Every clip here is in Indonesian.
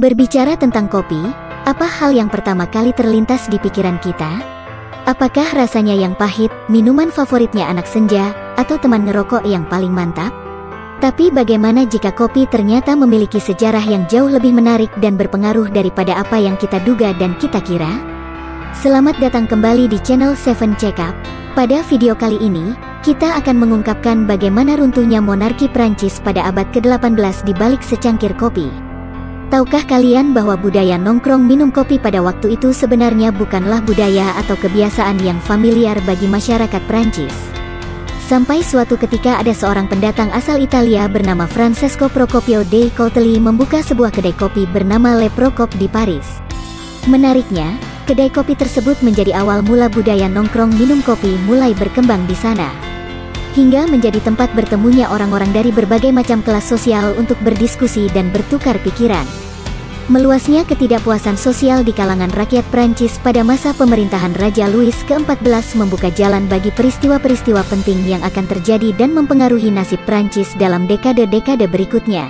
Berbicara tentang kopi, apa hal yang pertama kali terlintas di pikiran kita? Apakah rasanya yang pahit, minuman favoritnya anak senja, atau teman ngerokok yang paling mantap? Tapi bagaimana jika kopi ternyata memiliki sejarah yang jauh lebih menarik dan berpengaruh daripada apa yang kita duga dan kita kira? Selamat datang kembali di channel 7 Checkup. Pada video kali ini, kita akan mengungkapkan bagaimana runtuhnya monarki Prancis pada abad ke-18 di balik secangkir kopi. Tahukah kalian bahwa budaya nongkrong minum kopi pada waktu itu sebenarnya bukanlah budaya atau kebiasaan yang familiar bagi masyarakat Prancis? Sampai suatu ketika ada seorang pendatang asal Italia bernama Francesco Procopio dei Coltelli membuka sebuah kedai kopi bernama Le Procop di Paris. Menariknya, kedai kopi tersebut menjadi awal mula budaya nongkrong minum kopi mulai berkembang di sana. Hingga menjadi tempat bertemunya orang-orang dari berbagai macam kelas sosial untuk berdiskusi dan bertukar pikiran. Meluasnya ketidakpuasan sosial di kalangan rakyat Prancis pada masa pemerintahan Raja Louis ke-14 membuka jalan bagi peristiwa-peristiwa penting yang akan terjadi dan mempengaruhi nasib Prancis dalam dekade-dekade berikutnya.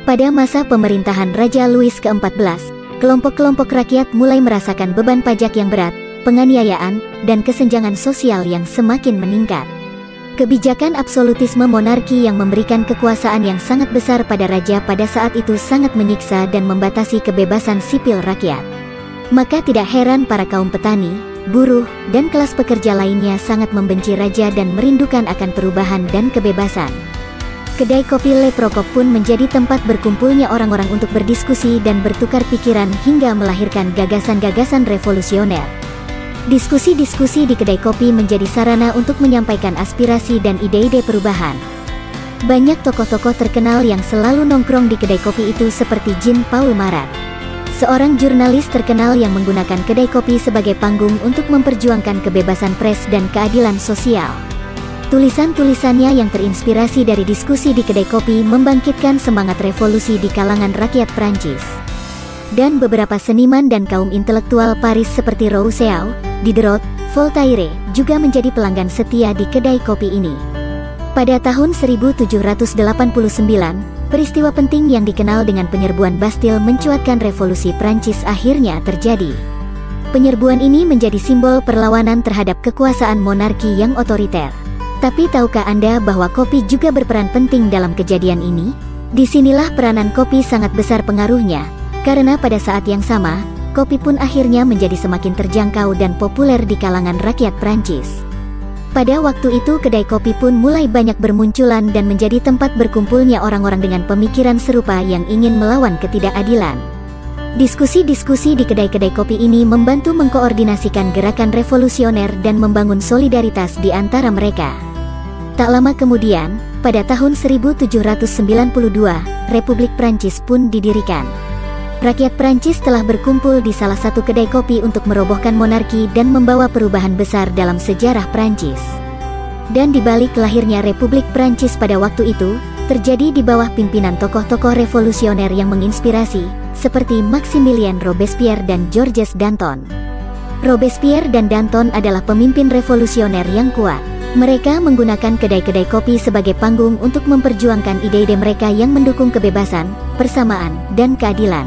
Pada masa pemerintahan Raja Louis ke-14, kelompok-kelompok rakyat mulai merasakan beban pajak yang berat, penganiayaan, dan kesenjangan sosial yang semakin meningkat. Kebijakan absolutisme monarki yang memberikan kekuasaan yang sangat besar pada raja pada saat itu sangat menyiksa dan membatasi kebebasan sipil rakyat. Maka tidak heran para kaum petani, buruh, dan kelas pekerja lainnya sangat membenci raja dan merindukan akan perubahan dan kebebasan. Kedai kopi Le Procop pun menjadi tempat berkumpulnya orang-orang untuk berdiskusi dan bertukar pikiran hingga melahirkan gagasan-gagasan revolusioner. Diskusi-diskusi di kedai kopi menjadi sarana untuk menyampaikan aspirasi dan ide-ide perubahan. Banyak tokoh-tokoh terkenal yang selalu nongkrong di kedai kopi itu seperti Jean-Paul Marat, seorang jurnalis terkenal yang menggunakan kedai kopi sebagai panggung untuk memperjuangkan kebebasan pers dan keadilan sosial. Tulisan-tulisannya yang terinspirasi dari diskusi di kedai kopi membangkitkan semangat revolusi di kalangan rakyat Prancis. Dan beberapa seniman dan kaum intelektual Paris seperti Rousseau, Diderot, Voltaire juga menjadi pelanggan setia di kedai kopi ini. Pada tahun 1789, peristiwa penting yang dikenal dengan penyerbuan Bastille mencuatkan revolusi Prancis akhirnya terjadi. Penyerbuan ini menjadi simbol perlawanan terhadap kekuasaan monarki yang otoriter. Tapi tahukah Anda bahwa kopi juga berperan penting dalam kejadian ini? Disinilah peranan kopi sangat besar pengaruhnya. Karena pada saat yang sama, kopi pun akhirnya menjadi semakin terjangkau dan populer di kalangan rakyat Prancis. Pada waktu itu kedai kopi pun mulai banyak bermunculan dan menjadi tempat berkumpulnya orang-orang dengan pemikiran serupa yang ingin melawan ketidakadilan. Diskusi-diskusi di kedai-kedai kopi ini membantu mengkoordinasikan gerakan revolusioner dan membangun solidaritas di antara mereka. Tak lama kemudian, pada tahun 1792, Republik Prancis pun didirikan. Rakyat Prancis telah berkumpul di salah satu kedai kopi untuk merobohkan monarki dan membawa perubahan besar dalam sejarah Prancis. Dan di balik lahirnya Republik Prancis pada waktu itu, terjadi di bawah pimpinan tokoh-tokoh revolusioner yang menginspirasi, seperti Maximilien Robespierre dan Georges Danton. Robespierre dan Danton adalah pemimpin revolusioner yang kuat. Mereka menggunakan kedai-kedai kopi sebagai panggung untuk memperjuangkan ide-ide mereka yang mendukung kebebasan, persamaan, dan keadilan.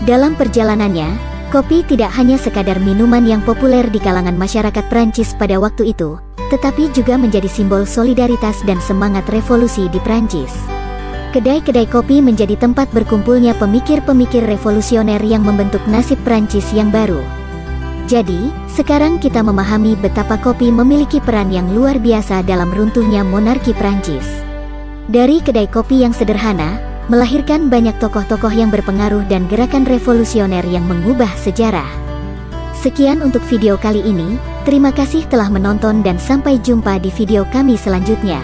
Dalam perjalanannya, kopi tidak hanya sekadar minuman yang populer di kalangan masyarakat Prancis pada waktu itu, tetapi juga menjadi simbol solidaritas dan semangat revolusi di Prancis. Kedai-kedai kopi menjadi tempat berkumpulnya pemikir-pemikir revolusioner yang membentuk nasib Prancis yang baru. Jadi, sekarang kita memahami betapa kopi memiliki peran yang luar biasa dalam runtuhnya monarki Prancis. Dari kedai kopi yang sederhana, melahirkan banyak tokoh-tokoh yang berpengaruh dan gerakan revolusioner yang mengubah sejarah. Sekian untuk video kali ini, terima kasih telah menonton dan sampai jumpa di video kami selanjutnya.